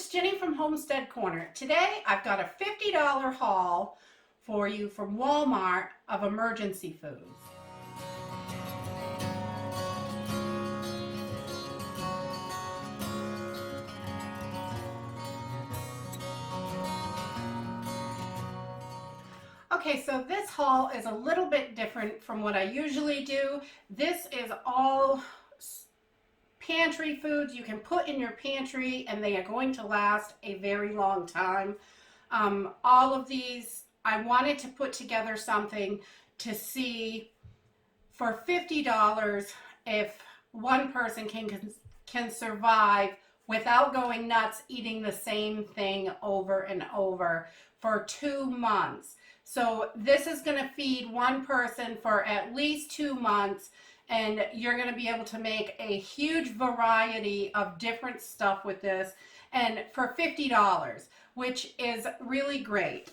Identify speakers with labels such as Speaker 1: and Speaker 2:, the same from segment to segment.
Speaker 1: it's Jenny from Homestead Corner. Today I've got a $50 haul for you from Walmart of emergency foods. Okay, so this haul is a little bit different from what I usually do. This is all pantry foods you can put in your pantry and they are going to last a very long time. All of these, I wanted to put together something to see for $50 if one person can survive without going nuts eating the same thing over and over for 2 months. So this is going to feed one person for at least 2 months, and you're going to be able to make a huge variety of different stuff with this, and for $50, which is really great.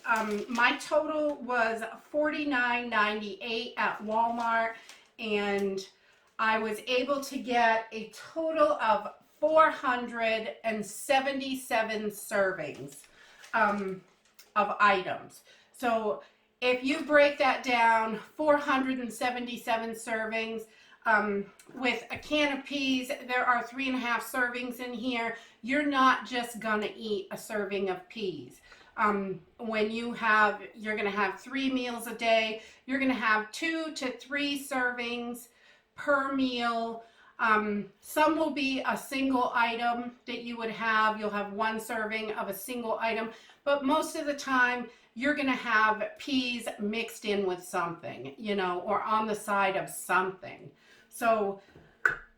Speaker 1: My total was $49.98 at Walmart, and I was able to get a total of 477 servings of items. So if you break that down, 477 servings, with a can of peas, there are 3.5 servings in here. You're not just gonna eat a serving of peas. You're gonna have 3 meals a day. You're gonna have 2 to 3 servings per meal. Some will be a single item that you would have. You'll have 1 serving of a single item, but most of the time you're going to have peas mixed in with something, or on the side of something. So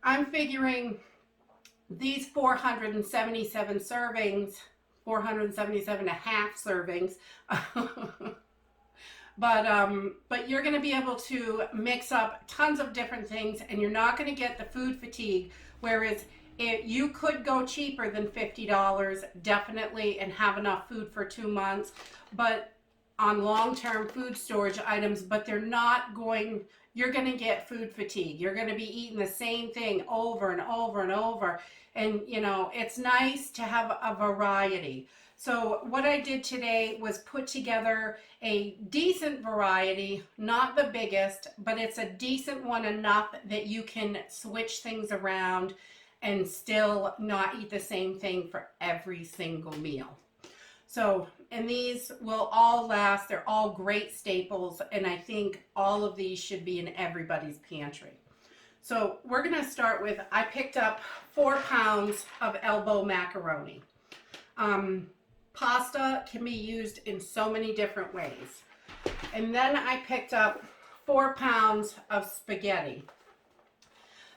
Speaker 1: I'm figuring these 477 servings, 477 and a half servings, but you're going to be able to mix up tons of different things, and you're not going to get the food fatigue, whereas you could go cheaper than $50 definitely and have enough food for 2 months, but on long-term food storage items, but you're going to get food fatigue. You're going to be eating the same thing over and over and over, and it's nice to have a variety. So what I did today was put together a decent variety, not the biggest, but it's a decent one enough that you can switch things around and still not eat the same thing for every single meal. So, and these will all last. They're all great staples, and I think all of these should be in everybody's pantry. So we're gonna start with, I picked up 4 pounds of elbow macaroni. Pasta can be used in so many different ways. And then I picked up 4 pounds of spaghetti.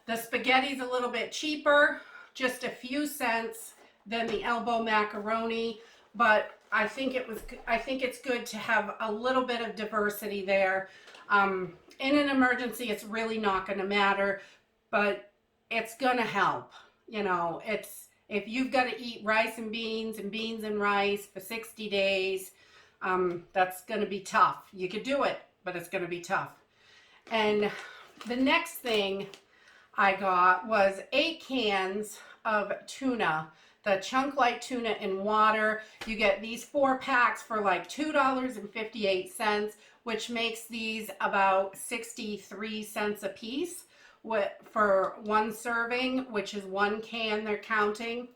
Speaker 1: The spaghetti's a little bit cheaper, just a few cents than the elbow macaroni, but I think it's good to have a little bit of diversity there. In an emergency, it's really not going to matter, but it's going to help. If you've got to eat rice and beans and rice for 60 days, that's going to be tough. You could do it, but it's going to be tough. And the next thing I got was 8 cans of tuna, the chunk light tuna in water. You get these 4 packs for like $2.58, which makes these about 63 cents a piece for 1 serving, which is 1 can they're counting.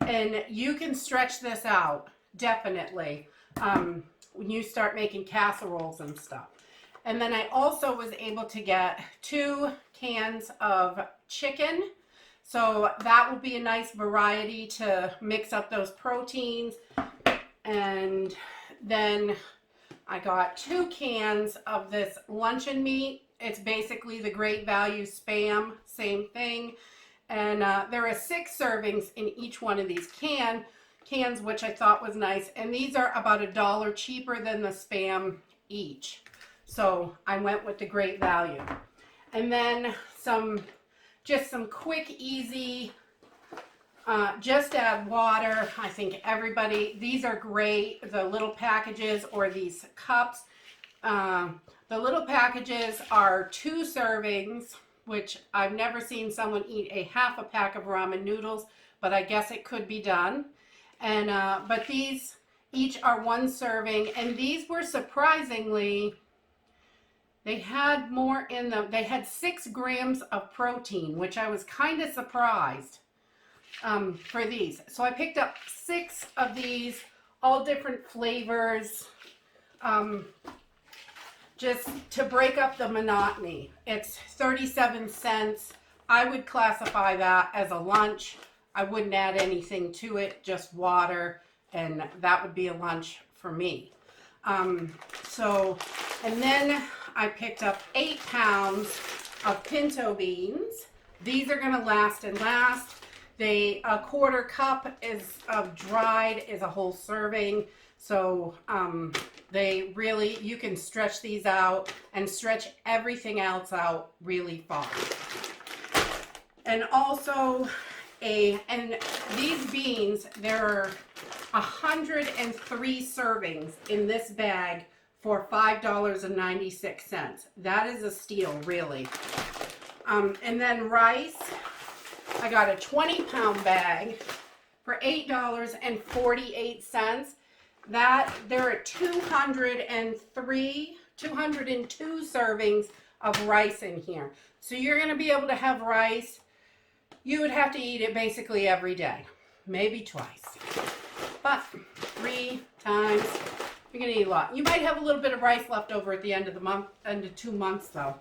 Speaker 1: And you can stretch this out, definitely, when you start making casseroles and stuff. And then I also was able to get 2 cans of chicken. So that will be a nice variety to mix up those proteins. And then I got 2 cans of this luncheon meat. It's basically the Great Value Spam, same thing. And there are 6 servings in each one of these cans, which I thought was nice. And these are about $1 cheaper than the Spam each. So I went with the Great Value. And then just some quick, easy, just add water. I think these are great, the little packages or these cups. The little packages are 2 servings, which I've never seen someone eat a half a pack of ramen noodles, but I guess it could be done. And but these each are 1 serving, and these were surprisingly, they had more in them. They had 6 grams of protein, which I was kind of surprised for these. So I picked up 6 of these, all different flavors, just to break up the monotony. It's 37 cents. I would classify that as a lunch. I wouldn't add anything to it, just water, and that would be a lunch for me. And then I picked up 8 pounds of pinto beans. These are gonna last and last. A 1/4 cup of dried is a whole serving. So they really, you can stretch these out and stretch everything else out really far. And also and these beans, there are 103 servings in this bag for $5.96. That is a steal, really. And then rice, I got a 20-pound bag for $8.48. That there are 202 servings of rice in here. So you're going to be able to have rice. You would have to eat it basically every day, maybe twice, but 3 times. You're going to eat a lot. You might have a little bit of rice left over at the end of the month, end of 2 months though,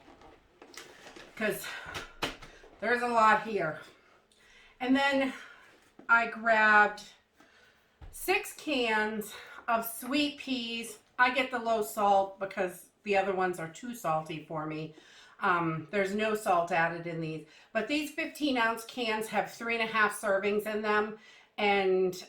Speaker 1: because there's a lot here. And then I grabbed 6 cans of sweet peas. I get the low salt because the other ones are too salty for me. There's no salt added in these, but these 15-ounce cans have 3.5 servings in them, and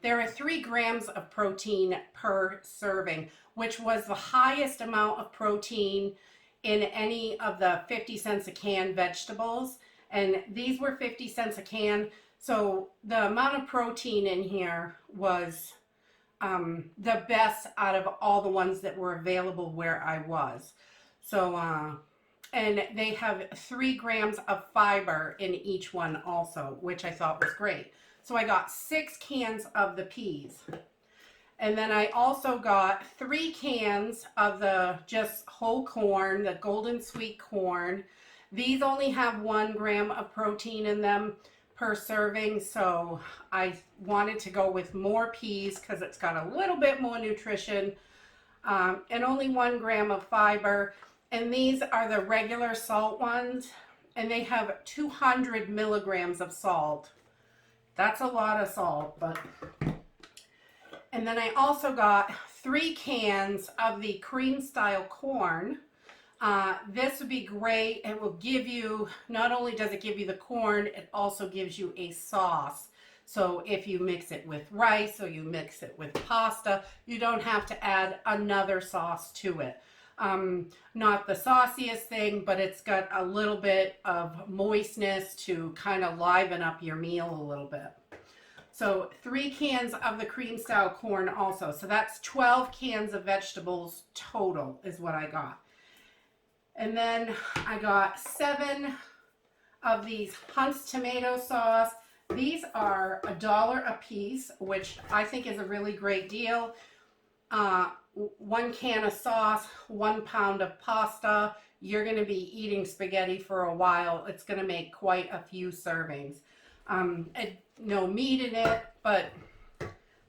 Speaker 1: there are 3 grams of protein per serving, which was the highest amount of protein in any of the 50 cents a can vegetables, and these were 50 cents a can. So the amount of protein in here was the best out of all the ones that were available where I was. So and they have 3 grams of fiber in each one also, which I thought was great. So I got 6 cans of the peas. And then I also got 3 cans of the just whole corn, the golden sweet corn. These only have 1 gram of protein in them per serving, so I wanted to go with more peas because it's got a little bit more nutrition, and only 1 gram of fiber. And these are the regular salt ones, and they have 200 milligrams of salt. That's a lot of salt, but. And then I also got 3 cans of the cream style corn. This would be great. It will give you, not only does it give you the corn, it also gives you a sauce. So if you mix it with rice or you mix it with pasta, you don't have to add another sauce to it. Not the sauciest thing, but it's got a little bit of moistness to kind of liven up your meal a little bit. So 3 cans of the cream style corn also. So that's 12 cans of vegetables total is what I got. And then I got 7 of these Hunt's tomato sauce. These are $1 a piece, which I think is a really great deal. 1 can of sauce, 1 pound of pasta. You're going to be eating spaghetti for a while. It's going to make quite a few servings. No meat in it, but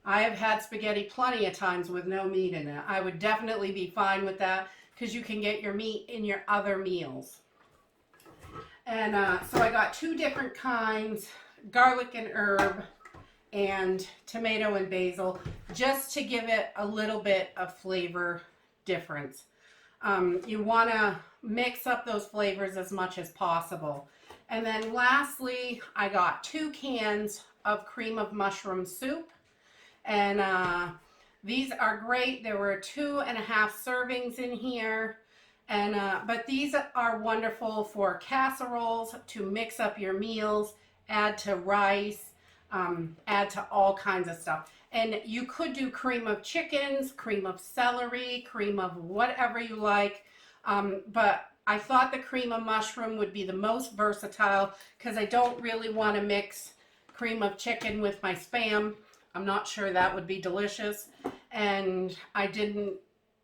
Speaker 1: I have had spaghetti plenty of times with no meat in it. I would definitely be fine with that because you can get your meat in your other meals. And so I got 2 different kinds, garlic and herb and tomato and basil, just to give it a little bit of flavor difference. You want to mix up those flavors as much as possible. And then lastly, I got 2 cans of cream of mushroom soup. And these are great. There were 2.5 servings in here. And but these are wonderful for casseroles, to mix up your meals, add to rice, add to all kinds of stuff. And you could do cream of chickens, cream of celery, cream of whatever you like. But I thought the cream of mushroom would be the most versatile because I don't really want to mix cream of chicken with my Spam. I'm not sure that would be delicious. And I didn't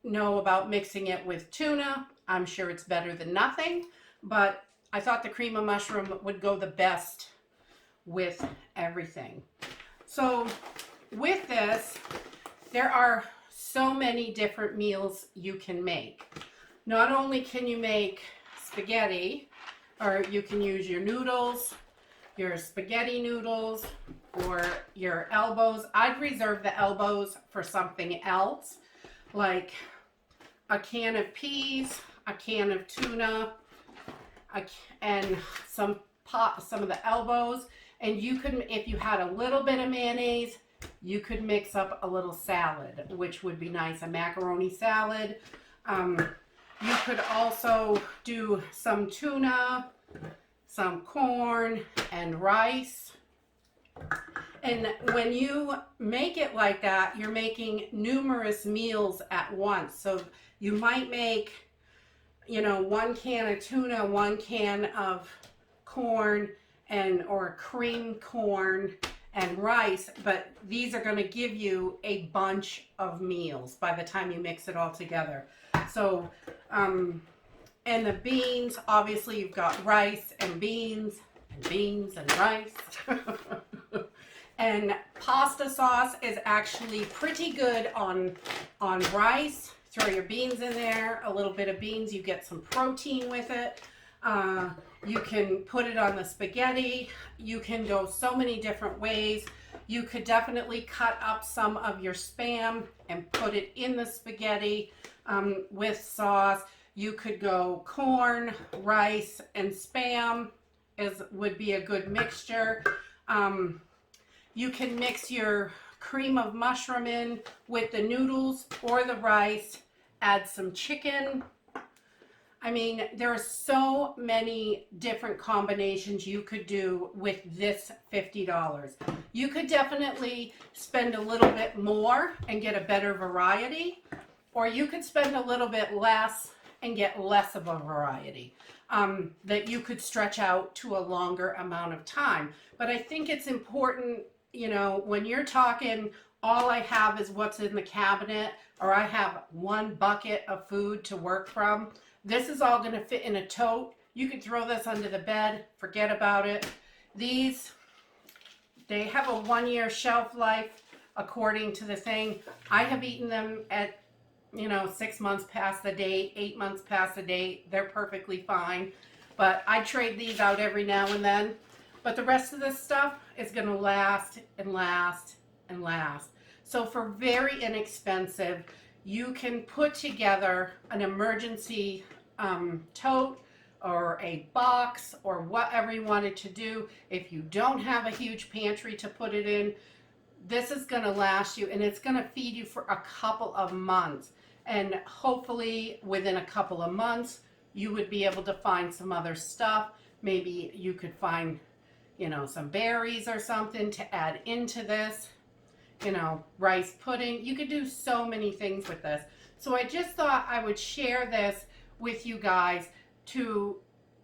Speaker 1: know about mixing it with tuna. I'm sure it's better than nothing, but I thought the cream of mushroom would go the best with everything. So with this, there are so many different meals you can make. Not only can you make spaghetti, or you can use your noodles, your spaghetti noodles, or your elbows. I'd reserve the elbows for something else, like a can of peas, a can of tuna, and some of the elbows. And you could, if you had a little bit of mayonnaise, you could mix up a little salad, which would be nice, a macaroni salad. You could also do some tuna, some corn, and rice. And when you make it like that, you're making numerous meals at once. So you might make, you know, 1 can of tuna, 1 can of corn, or cream corn and rice, but these are going to give you a bunch of meals by the time you mix it all together. So, and the beans, obviously you've got rice and beans and rice. And pasta sauce is actually pretty good on rice. Throw your beans in there, a little bit of beans, you get some protein with it. You can put it on the spaghetti. You can go so many different ways. You could definitely cut up some of your Spam and put it in the spaghetti with sauce. You could go corn, rice, and Spam would be a good mixture. You can mix your cream of mushroom in with the noodles or the rice. Add some chicken. I mean, there are so many different combinations you could do with this $50. You could definitely spend a little bit more and get a better variety, or you could spend a little bit less and get less of a variety that you could stretch out to a longer amount of time. But I think it's important, you know, when you're talking, all I have is what's in the cabinet, or I have 1 bucket of food to work from. This is all going to fit in a tote. You can throw this under the bed, forget about it. These, they have a 1-year shelf life according to the thing. I have eaten them at, you know, 6 months past the date, 8 months past the date. They're perfectly fine. But I trade these out every now and then. But the rest of this stuff is going to last and last and last. So for very inexpensive, you can put together an emergency tote or a box or whatever you wanted to do. If you don't have a huge pantry to put it in, this is going to last you, and it's going to feed you for a couple of months. And hopefully within a couple of months, you would be able to find some other stuff. Maybe you could find, you know, some berries or something to add into this. You know, rice pudding. You could do so many things with this. So I just thought I would share this with you guys to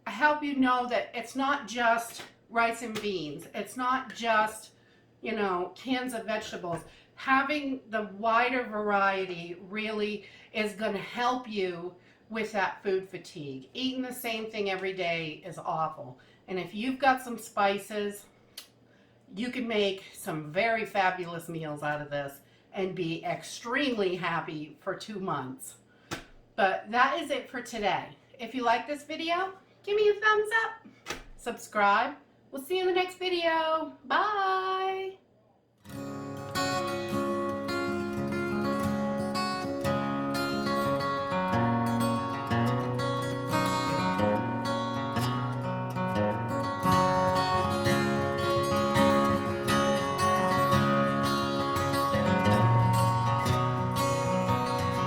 Speaker 1: help you know that it's not just rice and beans. It's not just, you know, cans of vegetables. Having the wider variety really is going to help you with that food fatigue. Eating the same thing every day is awful. And if you've got some spices, you can make some very fabulous meals out of this and be extremely happy for 2 months. But that is it for today. If you like this video, give me a thumbs up. Subscribe. We'll see you in the next video. Bye.